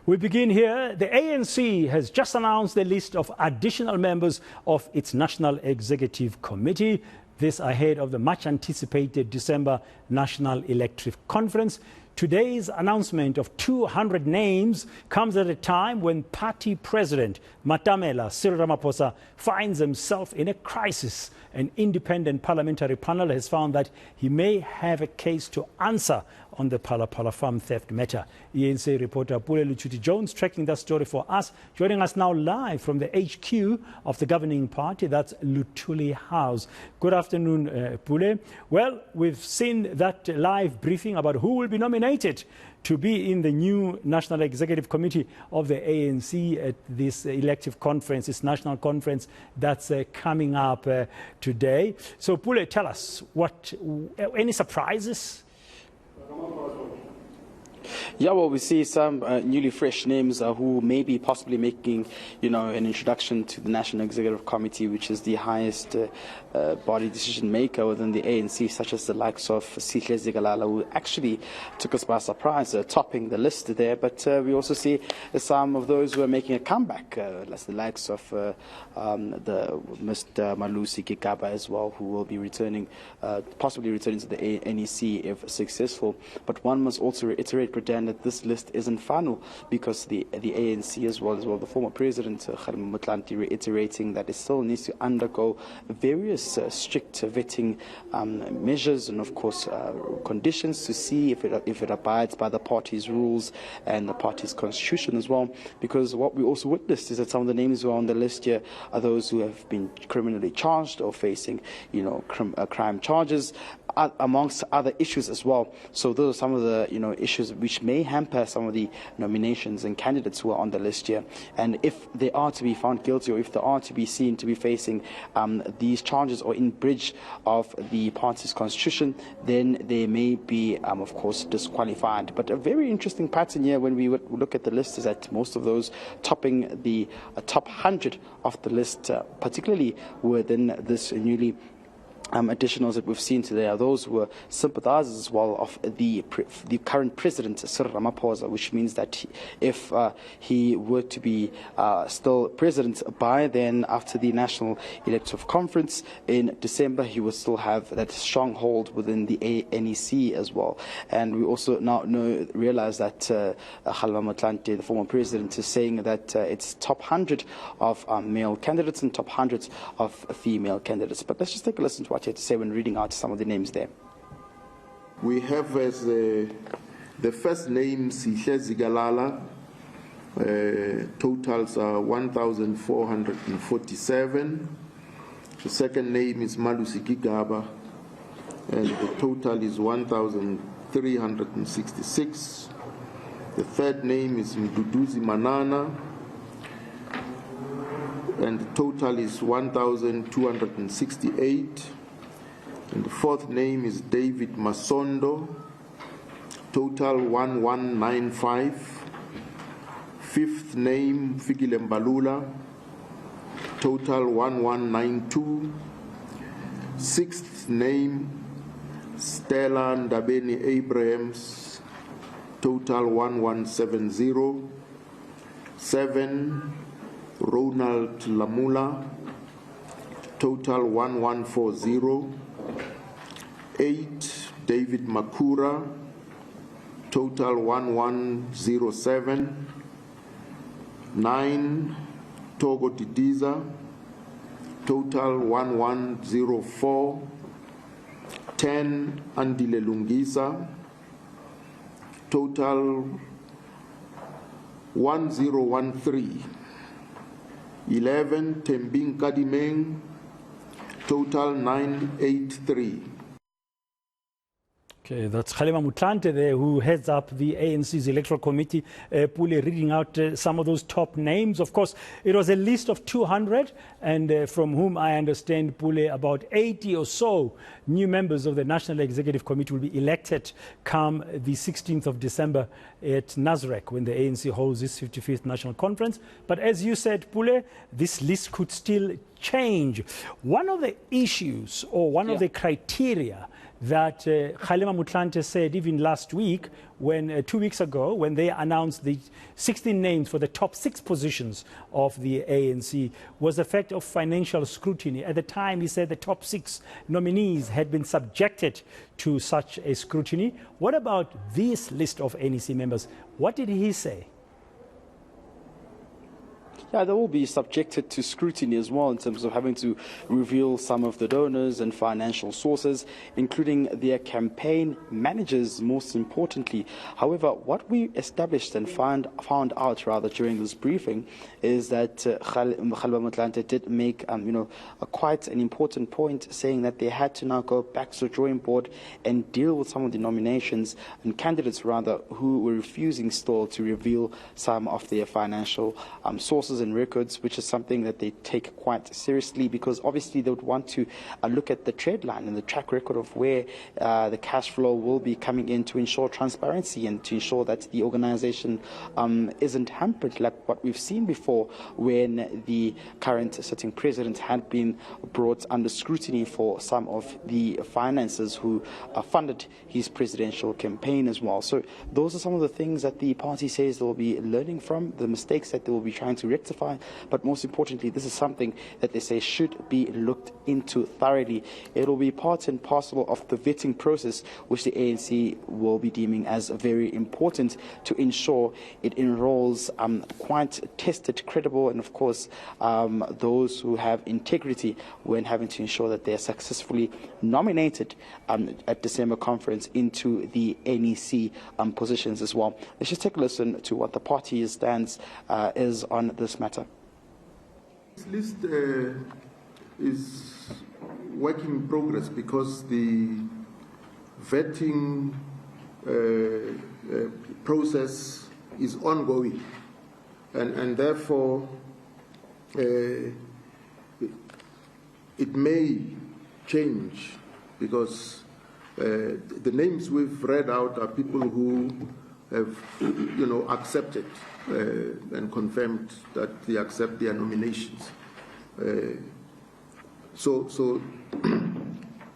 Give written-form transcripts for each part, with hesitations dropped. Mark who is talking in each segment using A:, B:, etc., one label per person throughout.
A: We begin here. The ANC has just announced the list of additional members of its National Executive Committee. This ahead of the much-anticipated December National Elective Conference. Today's announcement of 200 names comes at a time when party president Matamela Cyril Ramaphosa finds himself in a crisis. An independent parliamentary panel has found that he may have a case to answer on the Phala Phala farm theft matter. eNCA reporter Pule Letshwiti-Jones tracking that story for us, joining us now live from the HQ of the governing party, that's Luthuli House. Good afternoon, Pule. Well, we've seen that live briefing about who will be nominated to be in the new National Executive Committee of the ANC at this elective conference, this national conference that's coming up today. So, Pule, tell us, any surprises?
B: Yeah, well, we see some newly fresh names who may be possibly making, an introduction to the National Executive Committee, which is the highest body decision maker within the ANC, such as the likes of Sihle Zikalala, who actually took us by surprise, topping the list there. But we also see some of those who are making a comeback, as the likes of the Mr. Malusi Gigaba as well, who will be returning, possibly returning to the NEC if successful. But one must also reiterate, pretend that this list isn't final, because the ANC as well, the former president Kgalema Motlanthe reiterating that it still needs to undergo various strict vetting measures and of course conditions to see if it abides by the party's rules and the party's constitution as well. Because what we also witnessed is that some of the names who are on the list here are those who have been criminally charged or facing crime charges, amongst other issues as well. So those are some of the issues which may hamper some of the nominations and candidates who are on the list here. And if they are to be found guilty, or if they are to be seen to be facing these charges or in breach of the party's constitution, then they may be of course disqualified. But a very interesting pattern here when we look at the list is that most of those topping the top 100 of the list, particularly within this newly additionals that we've seen today, are those who are sympathizers as well of the current president, Cyril Ramaphosa, which means that if he were to be still president by then, after the National Elective Conference in December, he would still have that stronghold within the NEC as well. And we also now realize that Kgalema Motlanthe, the former president, is saying that it's top 100 of male candidates and top 100 of female candidates. But let's just take a listen to what he had to say when reading out some of the names there.
C: We have as the first name Sihle Zikalala, totals are 1,447. The second name is Malusi Gigaba, and the total is 1,366. The third name is Mduduzi Manana, and the total is 1,268. And the fourth name is David Masondo, total 1195. Fifth name Fikile Mbalula, total 1192. Sixth name Stella Ndabeni Abrahams, total 1170. 7 Ronald Lamula, total 1140. 8 David Makura, total 1107. 9 Togo Didiza, total 1104. 10 Andile Lungisa, total 1013. 11 Tembing Kadimeng, total 983.
A: Okay, that's Kgalema Motlanthe there, who heads up the ANC's Electoral Committee. Pule reading out some of those top names. Of course, it was a list of 200, and from whom I understand, Pule, about 80 or so new members of the National Executive Committee will be elected come the 16th of December at Nasrec, when the ANC holds its 55th National Conference. But as you said, Pule, this list could still change. One of the issues, or one of the criteria that Kgalema Motlanthe said even last week, when 2 weeks ago, when they announced the 16 names for the top 6 positions of the ANC, was the fact of financial scrutiny. At the time, he said the top 6 nominees had been subjected to such a scrutiny. What about this list of NEC members? What did he say?
B: Yeah, they will be subjected to scrutiny as well in terms of having to reveal some of the donors and financial sources, including their campaign managers, most importantly. However, what we established and found out during this briefing is that Kgalema Motlanthe did make quite an important point, saying that they had to now go back to the drawing board and deal with some of the nominations and candidates rather who were refusing still to reveal some of their financial sources and records, which is something that they take quite seriously, because obviously they would want to look at the trade line and the track record of where the cash flow will be coming in to ensure transparency and to ensure that the organization isn't hampered like what we've seen before when the current sitting president had been brought under scrutiny for some of the finances who funded his presidential campaign as well. So those are some of the things that the party says they will be learning from, the mistakes that they will be trying to rectify. But most importantly, this is something that they say should be looked into thoroughly. It will be part and parcel of the vetting process, which the ANC will be deeming as very important to ensure it enrolls quite tested, credible, and of course those who have integrity when having to ensure that they are successfully nominated at December conference into the NEC positions as well. Let's just take a listen to what the party's stance is on this matter.
C: This list is work in progress because the vetting process is ongoing, and therefore it may change, because the names we've read out are people who have accepted and confirmed that they accept their nominations. So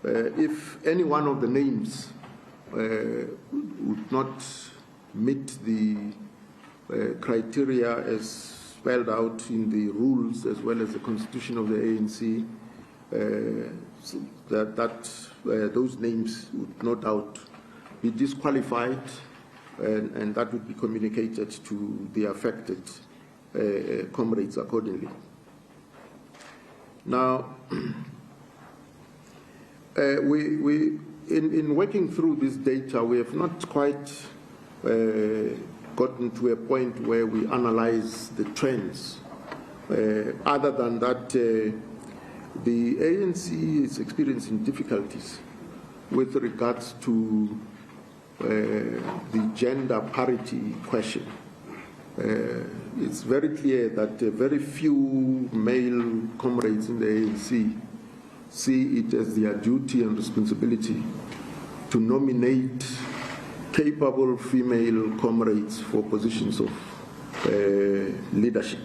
C: if any one of the names would not meet the criteria as spelled out in the rules as well as the constitution of the ANC, those names would no doubt be disqualified, and that would be communicated to the affected comrades accordingly. Now, in working through this data, we have not quite gotten to a point where we analyze the trends, other than that the ANC is experiencing difficulties with regards to the gender parity question. It's very clear that very few male comrades in the ANC see it as their duty and responsibility to nominate capable female comrades for positions of leadership.